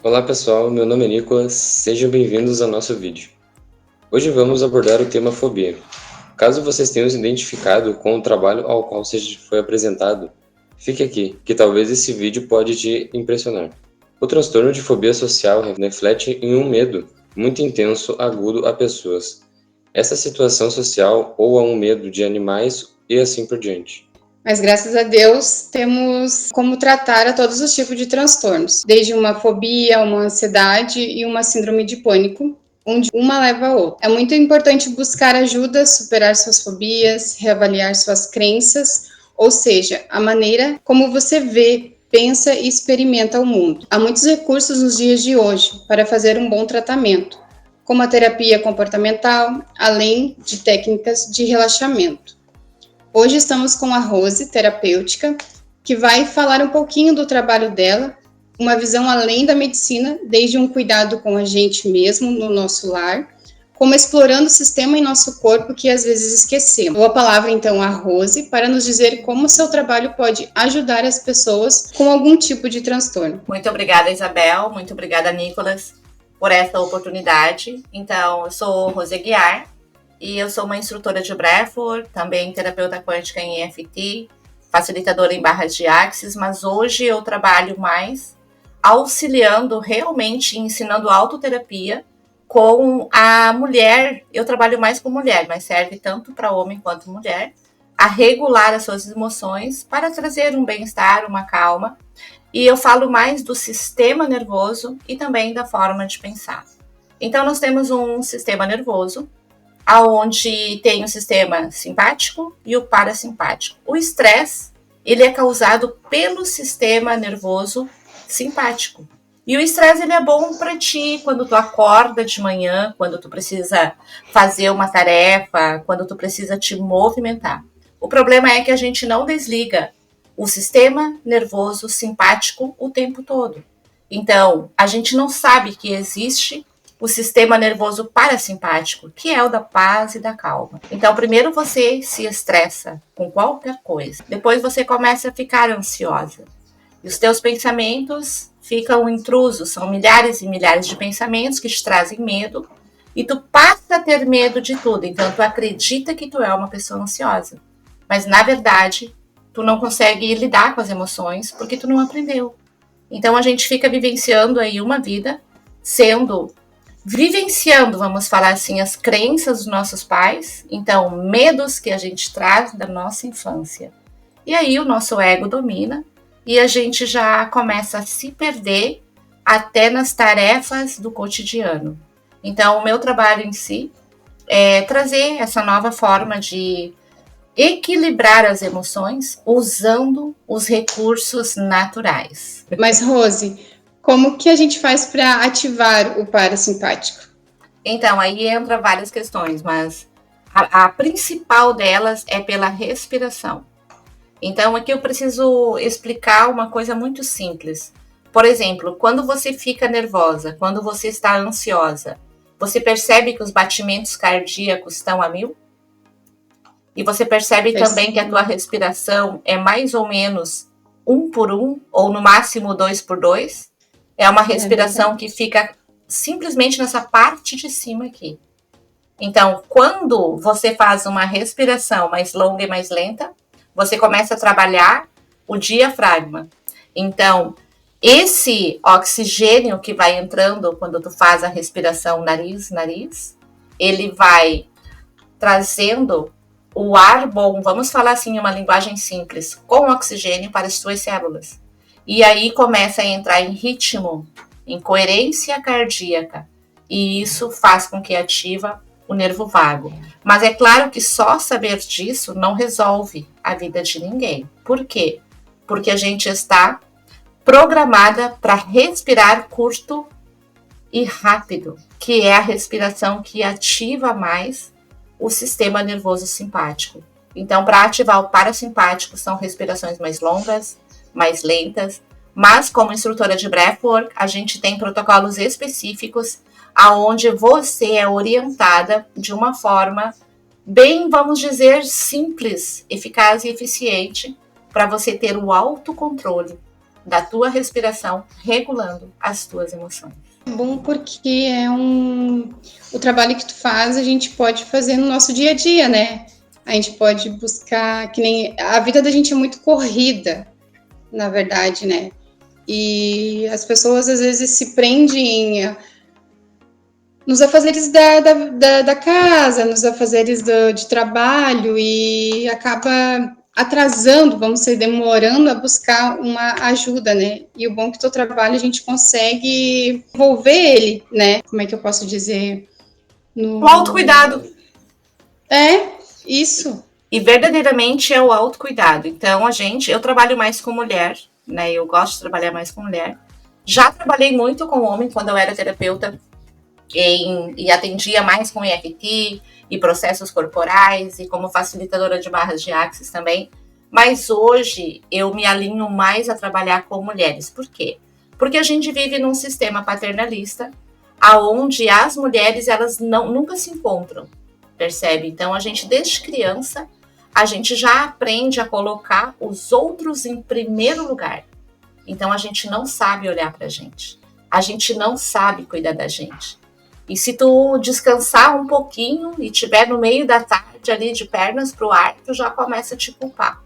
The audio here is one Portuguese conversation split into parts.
Olá pessoal, meu nome é Nicolas, sejam bem-vindos ao nosso vídeo. Hoje vamos abordar o tema fobia. Caso vocês tenham se identificado com o trabalho ao qual você foi apresentado, fique aqui, que talvez esse vídeo pode te impressionar. O transtorno de fobia social reflete em um medo muito intenso, agudo a pessoas, essa situação social ou a um medo de animais e assim por diante. Mas graças a Deus temos como tratar a todos os tipos de transtornos, desde uma fobia, uma ansiedade e uma síndrome de pânico, onde uma leva a outra. É muito importante buscar ajuda, superar suas fobias, reavaliar suas crenças, ou seja, a maneira como você vê, pensa e experimenta o mundo. Há muitos recursos nos dias de hoje para fazer um bom tratamento, como a terapia comportamental, além de técnicas de relaxamento. Hoje estamos com a Rose, terapêutica, que vai falar um pouquinho do trabalho dela, uma visão além da medicina, desde um cuidado com a gente mesmo no nosso lar, como explorando o sistema em nosso corpo que às vezes esquecemos. Dou a palavra então à Rose para nos dizer como o seu trabalho pode ajudar as pessoas com algum tipo de transtorno. Muito obrigada, Isabel. Muito obrigada, Nicolas, por essa oportunidade. Então, eu sou Rose Aguiar e eu sou uma instrutora de Breathwork, também terapeuta quântica em EFT, facilitadora em barras de Axis, mas hoje eu trabalho mais auxiliando, realmente ensinando autoterapia com a mulher. Eu trabalho mais com mulher, mas serve tanto para homem quanto mulher, a regular as suas emoções para trazer um bem-estar, uma calma. E eu falo mais do sistema nervoso e também da forma de pensar. Então, nós temos um sistema nervoso, onde tem o sistema simpático e o parasimpático. O estresse, ele é causado pelo sistema nervoso simpático. E o estresse, ele é bom para ti quando tu acorda de manhã, quando tu precisa fazer uma tarefa, quando tu precisa te movimentar. O problema é que a gente não desliga o sistema nervoso simpático o tempo todo. Então, a gente não sabe que existe o sistema nervoso parasimpático, que é o da paz e da calma. Então, primeiro você se estressa com qualquer coisa, depois você começa a ficar ansiosa. E os teus pensamentos ficam intrusos, são milhares e milhares de pensamentos que te trazem medo, e tu passa a ter medo de tudo. Então, tu acredita que tu é uma pessoa ansiosa, mas na verdade, tu não consegue lidar com as emoções porque tu não aprendeu. Então a gente fica vivenciando aí uma vida, vivenciando, vamos falar assim, as crenças dos nossos pais, então medos que a gente traz da nossa infância. E aí o nosso ego domina e a gente já começa a se perder até nas tarefas do cotidiano. Então o meu trabalho em si é trazer essa nova forma de equilibrar as emoções usando os recursos naturais. Mas, Rose, como que a gente faz para ativar o parasimpático? Então, aí entra várias questões, mas a principal delas é pela respiração. Então, aqui eu preciso explicar uma coisa muito simples. Por exemplo, quando você fica nervosa, quando você está ansiosa, você percebe que os batimentos cardíacos estão a 1000? E você percebe também que a tua respiração é mais ou menos 1 por 1, ou no máximo 2 por 2. É uma respiração que fica simplesmente nessa parte de cima aqui. Então, quando você faz uma respiração mais longa e mais lenta, você começa a trabalhar o diafragma. Então, esse oxigênio que vai entrando quando tu faz a respiração nariz, ele vai trazendo o ar bom, vamos falar assim, uma linguagem simples, com oxigênio para as suas células. E aí começa a entrar em ritmo, em coerência cardíaca. E isso faz com que ativa o nervo vago. Mas é claro que só saber disso não resolve a vida de ninguém. Por quê? Porque a gente está programada para respirar curto e rápido, que é a respiração que ativa mais o sistema nervoso simpático. Então, para ativar o parasimpático, são respirações mais longas, mais lentas, mas como instrutora de Breathwork, a gente tem protocolos específicos aonde você é orientada de uma forma bem, vamos dizer, simples, eficaz e eficiente para você ter o autocontrole da tua respiração, regulando as tuas emoções. É bom porque o trabalho que tu faz, a gente pode fazer no nosso dia a dia, né? A gente pode buscar, que nem a vida da gente é muito corrida, na verdade, né? E as pessoas às vezes se prendem nos afazeres da casa, nos afazeres de trabalho e acaba atrasando, vamos dizer, demorando a buscar uma ajuda, né? E o bom é que o teu trabalho a gente consegue envolver ele, né? Como é que eu posso dizer? O autocuidado. Isso. E verdadeiramente é o autocuidado. Então, eu trabalho mais com mulher, né? Eu gosto de trabalhar mais com mulher. Já trabalhei muito com homem quando eu era terapeuta e atendia mais com EFT e processos corporais e como facilitadora de barras de Axis também. Mas hoje eu me alinho mais a trabalhar com mulheres. Por quê? Porque a gente vive num sistema paternalista aonde as mulheres elas nunca se encontram, percebe? Então a gente desde criança a gente já aprende a colocar os outros em primeiro lugar. Então a gente não sabe olhar pra gente. A gente não sabe cuidar da gente. E se tu descansar um pouquinho e estiver no meio da tarde ali de pernas pro ar, tu já começa a te culpar.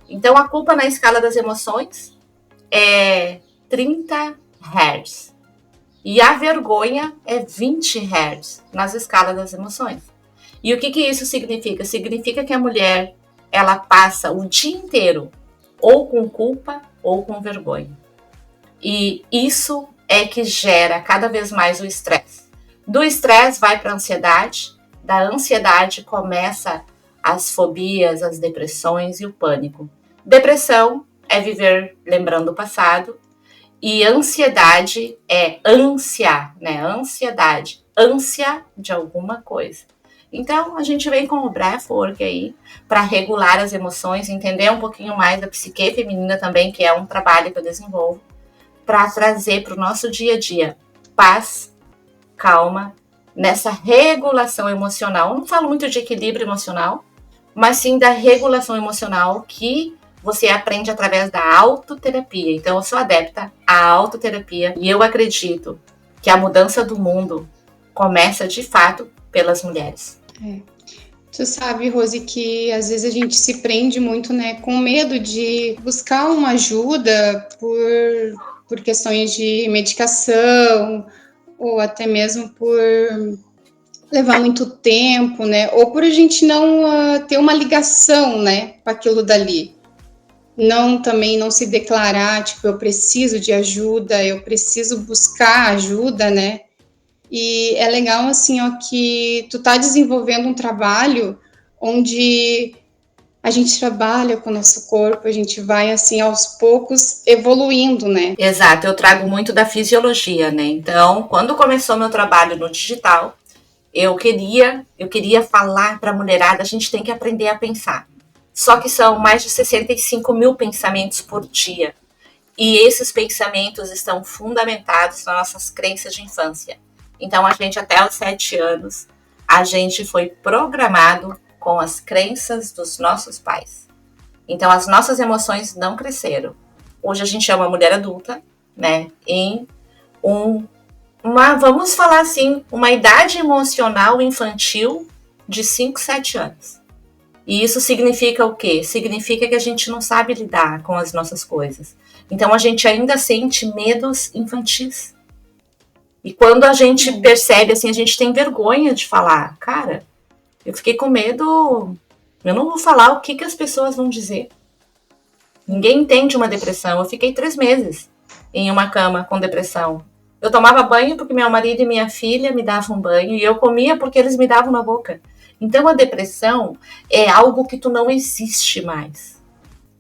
Então a culpa na escala das emoções é 30 Hz. E a vergonha é 20 Hz nas escalas das emoções. E o que isso significa? Significa que a mulher, ela passa o dia inteiro ou com culpa ou com vergonha. E isso é que gera cada vez mais o estresse. Do estresse vai para a ansiedade, da ansiedade começa as fobias, as depressões e o pânico. Depressão é viver lembrando o passado e ansiedade é ânsia, né? Ansiedade, ânsia de alguma coisa. Então, a gente vem com o breathwork aí para regular as emoções, entender um pouquinho mais da psique feminina também, que é um trabalho que eu desenvolvo, para trazer para o nosso dia a dia paz, calma, nessa regulação emocional. Eu não falo muito de equilíbrio emocional, mas sim da regulação emocional que você aprende através da autoterapia. Então, eu sou adepta à autoterapia e eu acredito que a mudança do mundo começa, de fato, pelas mulheres. Tu sabe, Rose, que às vezes a gente se prende muito, né, com medo de buscar uma ajuda por questões de medicação ou até mesmo por levar muito tempo, né, ou por a gente não ter uma ligação, né, com aquilo dali. Também não se declarar, tipo, eu preciso de ajuda, eu preciso buscar ajuda, né? E é legal, assim, ó, que tu tá desenvolvendo um trabalho onde a gente trabalha com o nosso corpo, a gente vai, assim, aos poucos evoluindo, né? Exato, eu trago muito da fisiologia, né? Então, quando começou meu trabalho no digital, eu queria falar para a mulherada, a gente tem que aprender a pensar. Só que são mais de 65 mil pensamentos por dia. E esses pensamentos estão fundamentados nas nossas crenças de infância. Então, a gente, até os 7 anos, a gente foi programado com as crenças dos nossos pais. Então, as nossas emoções não cresceram. Hoje, a gente é uma mulher adulta, né? Em vamos falar assim, uma idade emocional infantil de 5, 7 anos. E isso significa o quê? Significa que a gente não sabe lidar com as nossas coisas. Então, a gente ainda sente medos infantis. E quando a gente percebe, assim, a gente tem vergonha de falar, cara, eu fiquei com medo, eu não vou falar o que as pessoas vão dizer. Ninguém entende uma depressão. Eu fiquei 3 meses em uma cama com depressão. Eu tomava banho porque meu marido e minha filha me davam banho e eu comia porque eles me davam na boca. Então a depressão é algo que tu não existe mais.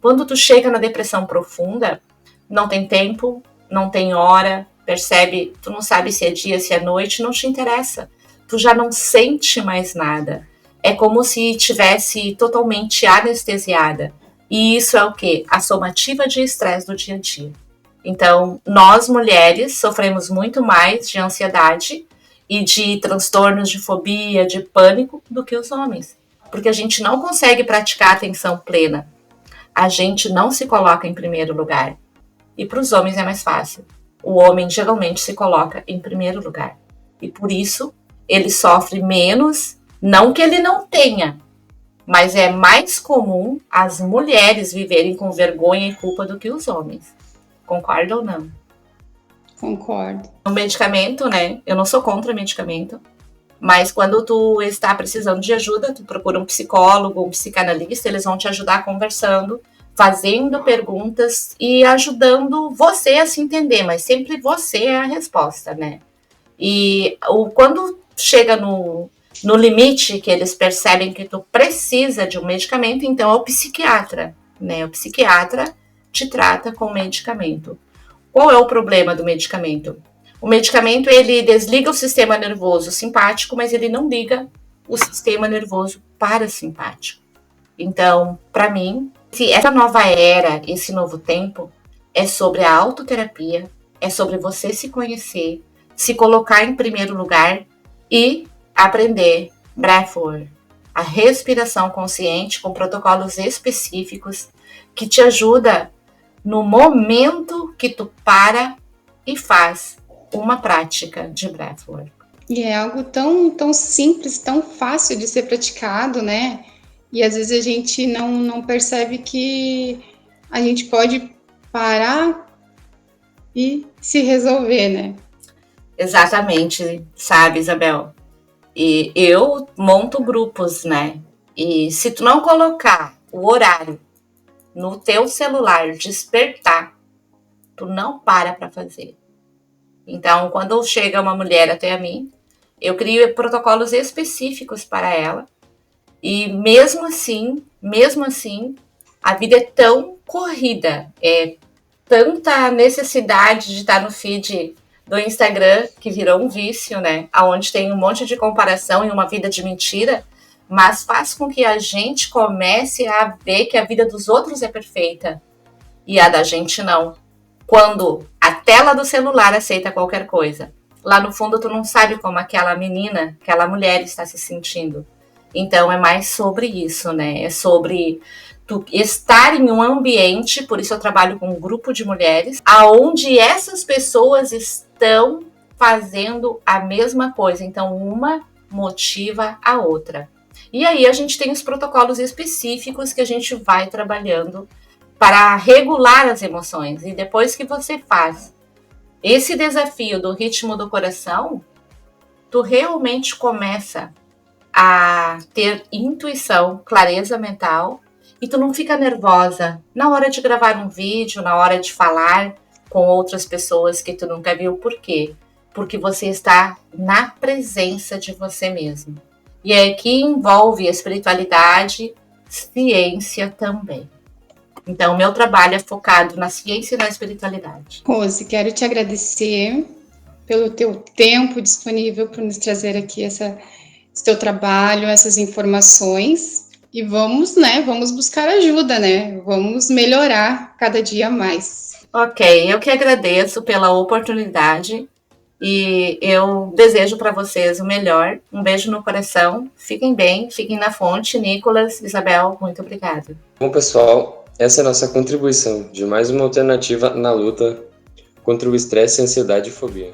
Quando tu chega na depressão profunda, não tem tempo, não tem hora, percebe? Tu não sabe se é dia, se é noite, não te interessa. Tu já não sente mais nada. É como se tivesse totalmente anestesiada. E isso é o quê? A somativa de estresse do dia a dia. Então, nós mulheres sofremos muito mais de ansiedade e de transtornos de fobia, de pânico, do que os homens. Porque a gente não consegue praticar atenção plena. A gente não se coloca em primeiro lugar. E para os homens é mais fácil. O homem geralmente se coloca em primeiro lugar. E por isso ele sofre menos, não que ele não tenha, mas é mais comum as mulheres viverem com vergonha e culpa do que os homens. Concorda ou não? Concordo. O medicamento, né? Eu não sou contra medicamento, mas quando tu está precisando de ajuda, tu procura um psicólogo, um psicanalista, eles vão te ajudar conversando, fazendo perguntas e ajudando você a se entender, mas sempre você é a resposta, né? E quando chega no limite que eles percebem que tu precisa de um medicamento, então é o psiquiatra, né? O psiquiatra te trata com medicamento. Qual é o problema do medicamento? O medicamento, ele desliga o sistema nervoso simpático, mas ele não liga o sistema nervoso parasimpático. Então, para mim, essa nova era, esse novo tempo, é sobre a autoterapia, é sobre você se conhecer, se colocar em primeiro lugar e aprender breathwork, a respiração consciente com protocolos específicos que te ajuda no momento que tu para e faz uma prática de breathwork. E é algo tão simples, tão fácil de ser praticado, né? E às vezes a gente não percebe que a gente pode parar e se resolver, né? Exatamente, sabe, Isabel? E eu monto grupos, né? E se tu não colocar o horário no teu celular, despertar, tu não para fazer. Então, quando chega uma mulher até a mim, eu crio protocolos específicos para ela. E mesmo assim, a vida é tão corrida, é tanta necessidade de estar no feed do Instagram, que virou um vício, né? Onde tem um monte de comparação e uma vida de mentira, mas faz com que a gente comece a ver que a vida dos outros é perfeita e a da gente não. Quando a tela do celular aceita qualquer coisa, lá no fundo tu não sabe como aquela menina, aquela mulher está se sentindo. Então é mais sobre isso, né? É sobre tu estar em um ambiente, por isso eu trabalho com um grupo de mulheres, aonde essas pessoas estão fazendo a mesma coisa. Então uma motiva a outra. E aí a gente tem os protocolos específicos que a gente vai trabalhando para regular as emoções. E depois que você faz esse desafio do ritmo do coração, tu realmente começa a ter intuição, clareza mental, e tu não fica nervosa na hora de gravar um vídeo, na hora de falar com outras pessoas que tu nunca viu. Por quê? Porque você está na presença de você mesmo. E aqui envolve a espiritualidade, ciência também. Então, o meu trabalho é focado na ciência e na espiritualidade. Rose, quero te agradecer pelo teu tempo disponível para nos trazer aqui esse teu trabalho, essas informações. E vamos buscar ajuda, né? Vamos melhorar cada dia mais. Ok, eu que agradeço pela oportunidade e eu desejo para vocês o melhor. Um beijo no coração. Fiquem bem, fiquem na fonte. Nicolas, Isabel, muito obrigada. Bom, pessoal, essa é a nossa contribuição de mais uma alternativa na luta contra o estresse, ansiedade e fobia.